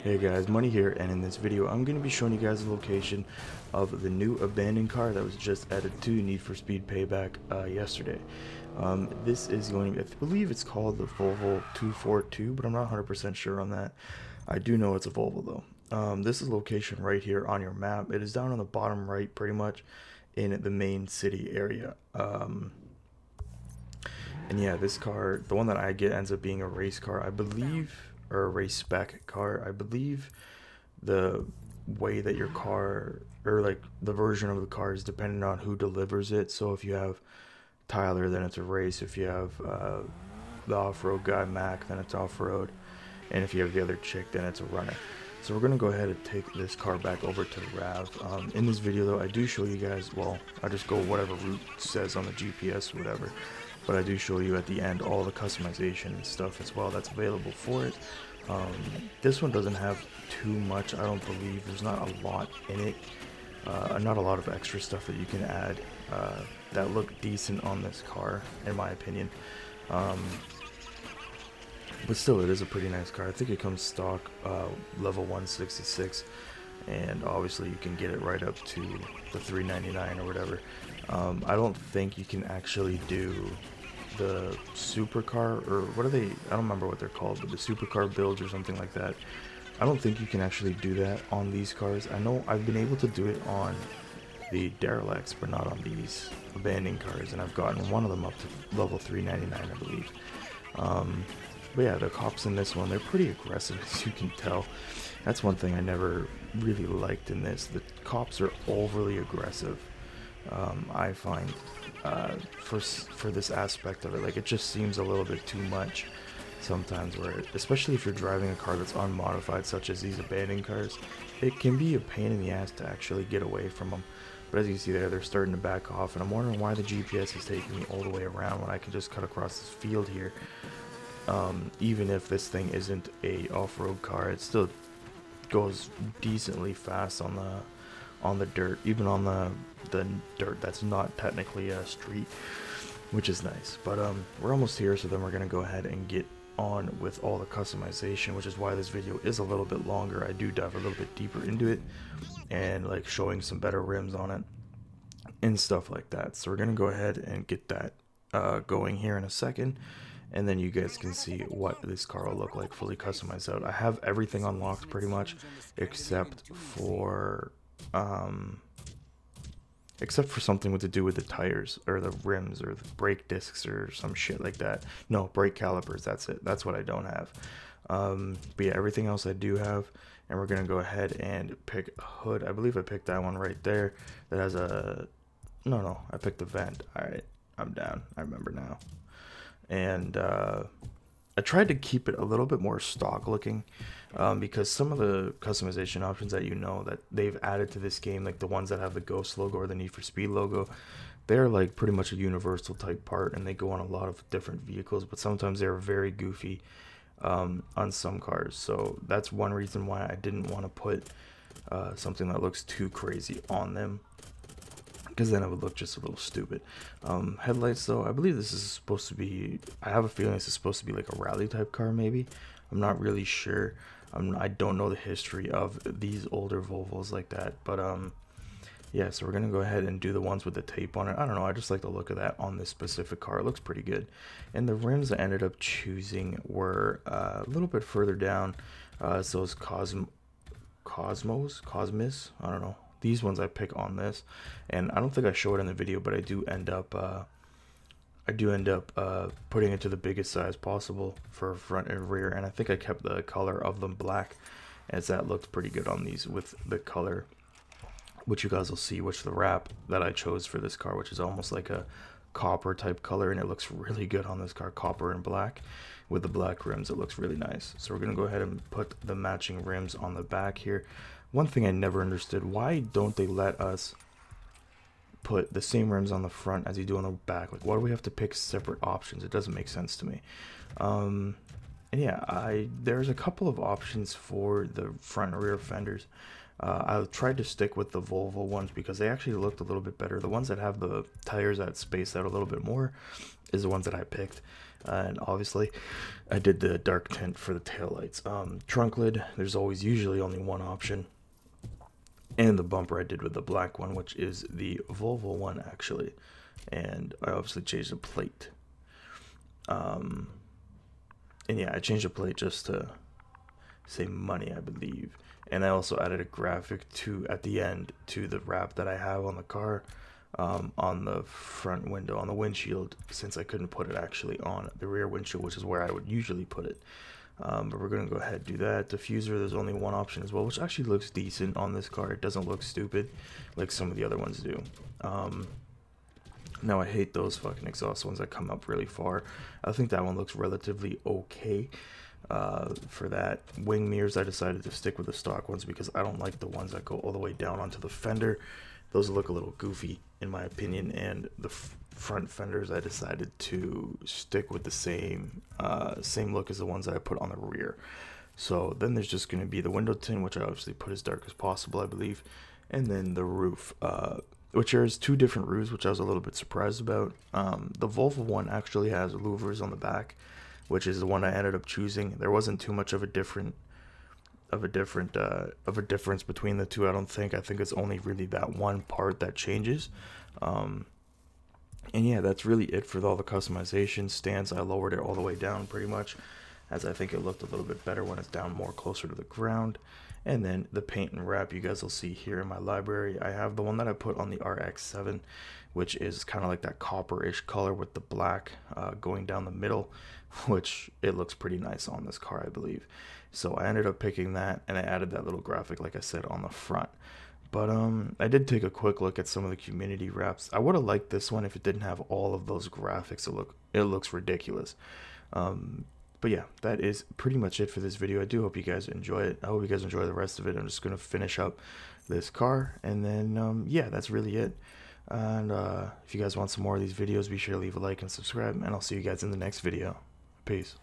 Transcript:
Hey guys, Money here, and in this video I'm going to be showing you guys the location of the new abandoned car that was just added to Need for Speed Payback yesterday. This is going to be, I believe it's called the Volvo 242, but I'm not 100% sure on that. I do know it's a Volvo though. This is location right here on your map. It is down on the bottom right pretty much in the main city area. And yeah, this car, the one that I get, ends up being a race car, I believe, or a race spec car. I believe the way that your car, or like the version of the car, is dependent on who delivers it. So if you have Tyler, then it's a race. If you have the off-road guy, Mac, then it's off-road. And if you have the other chick, then it's a runner. So we're going to go ahead and take this car back over to the RAV. In this video though, I do show you guys, well, I just go whatever route says on the GPS, whatever. But I do show you at the end all the customization and stuff as well that's available for it. This one doesn't have too much, I don't believe. There's not a lot in it. Not a lot of extra stuff that you can add that look decent on this car, in my opinion. But still, it is a pretty nice car. I think it comes stock level 166, and obviously you can get it right up to the 399 or whatever. I don't think you can actually do the supercar, or what are they, I don't remember what they're called, but the supercar builds or something like that. I don't think you can actually do that on these cars. I know I've been able to do it on the derelicts, but not on these abandoned cars, and I've gotten one of them up to level 399, I believe. But yeah, the cops in this one, they're pretty aggressive, as you can tell. That's one thing I never really liked in this. The cops are overly aggressive. I find for this aspect of it, like, it just seems a little bit too much sometimes, where especially if you're driving a car that's unmodified, such as these abandoned cars, it can be a pain in the ass to actually get away from them. But as you see there, they're starting to back off, and I'm wondering why the GPS is taking me all the way around when I can just cut across this field here. Even if this thing isn't a off-road car, it still goes decently fast on the dirt, even on the dirt that's not technically a street, which is nice. But we're almost here, so then we're gonna go ahead and get on with all the customization, which is why this video is a little bit longer. I do dive a little bit deeper into it and like showing some better rims on it and stuff like that. So we're gonna go ahead and get that going here in a second, and then you guys can see what this car will look like fully customized out. I have everything unlocked pretty much, except for something with to do with the tires or the rims or the brake discs or some shit like that. No, brake calipers, that's it. That's what I don't have. But yeah, everything else I do have. And we're gonna go ahead and pick a hood. I believe I picked that one right there that has a, no, I picked the vent. All right, I'm down, I remember now. And I tried to keep it a little bit more stock looking, because some of the customization options that that they've added to this game, like the ones that have the Ghost logo or the Need for Speed logo, they're like pretty much a universal type part, and they go on a lot of different vehicles, but sometimes they're very goofy on some cars. So that's one reason why I didn't want to put something that looks too crazy on them, because then it would look just a little stupid. Headlights though, I believe this is supposed to be, I have a feeling this is supposed to be like a rally type car maybe. I'm not really sure. I don't know the history of these older Volvos like that, but yeah, so we're gonna go ahead and do the ones with the tape on it. I don't know, I just like the look of that on this specific car. It looks pretty good. And the rims I ended up choosing were a little bit further down. So it's Cosmos, I don't know. These ones I pick on this, and I don't think I show it in the video, but I do end up putting it to the biggest size possible for front and rear, and I think I kept the color of them black, as that looked pretty good on these with the color, which you guys will see, which the wrap that I chose for this car, which is almost like a copper type color, and it looks really good on this car, copper and black with the black rims. It looks really nice. So we're gonna go ahead and put the matching rims on the back here. One thing I never understood, why don't they let us put the same rims on the front as you do on the back? Like, why do we have to pick separate options? It doesn't make sense to me. And yeah, there's a couple of options for the front and rear fenders. I tried to stick with the Volvo ones because they actually looked a little bit better. The ones that have the tires that space out a little bit more is the ones that I picked. And obviously I did the dark tint for the taillights. Trunk lid, there's always usually only one option, and the bumper I did with the black one, which is the Volvo one actually, and I obviously changed the plate. And yeah, I changed the plate just to save money, I believe. And I also added a graphic at the end to the wrap that I have on the car, on the front window, on the windshield, since I couldn't put it actually on the rear windshield, which is where I would usually put it. But we're gonna go ahead and do that. Diffuser, there's only one option as well, which actually looks decent on this car. It doesn't look stupid like some of the other ones do. Now I hate those fucking exhaust ones that come up really far. I think that one looks relatively okay. For that, wing mirrors, I decided to stick with the stock ones because I don't like the ones that go all the way down onto the fender. Those look a little goofy in my opinion. And the front fenders, I decided to stick with the same look as the ones that I put on the rear. So then there's just going to be the window tint, which I obviously put as dark as possible, I believe, and then the roof, which there's two different roofs, which I was a little bit surprised about. The Volvo one actually has louvers on the back, which is the one I ended up choosing. There wasn't too much of a difference between the two, I don't think. I think it's only really that one part that changes. And yeah, that's really it for all the customization. Stands, I lowered it all the way down pretty much, as I think it looked a little bit better when it's down more closer to the ground. And then the paint and wrap, you guys will see here in my library, I have the one that I put on the RX-7, which is kind of like that copper-ish color with the black going down the middle, which it looks pretty nice on this car, I believe. So I ended up picking that, and I added that little graphic, like I said, on the front. But I did take a quick look at some of the community wraps. I would have liked this one if it didn't have all of those graphics. It looks ridiculous. But yeah, that is pretty much it for this video. I do hope you guys enjoy it. I hope you guys enjoy the rest of it. I'm just going to finish up this car, and then yeah, that's really it. And if you guys want some more of these videos, be sure to leave a like and subscribe, and I'll see you guys in the next video. Peace.